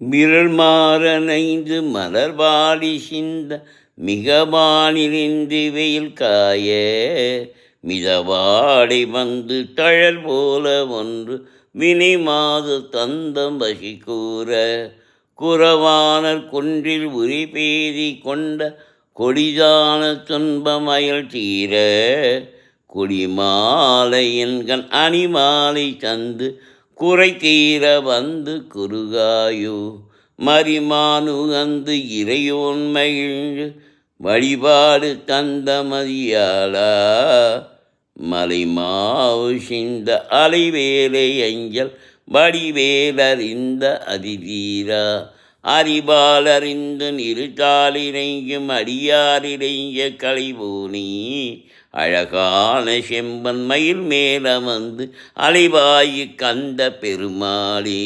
விரல் மாறனைந்து மலர்வாடி சிந்த மிகவானிலிருந்து வெயில் காய மிதவாடை வந்து தழல் போல ஒன்று வினை மாது தந்தம் வசி கூற குறவானர் குன்றில் உரி பேதி கொண்ட கொடிதான துன்பமயல் தீர குடிமாலை என்கண் அணிமாலை தந்து குறை தீர வந்து குறுகாயோ மரிமானு அந்து இறையோன் மகிழ்ந்து வழிபாடு தந்த மதியாளா மலை மாவு சிந்த அலைவேலை அஞ்சல் வடிவேலறிந்த அதிதீரா அறிவாலறிந்து நிறுத்தாலினையும் அடியாரிடைஞ்ச கலைபோனி அழகான செம்பன் மயில் மேல வந்து அலைவாயு கந்த பெருமாளே.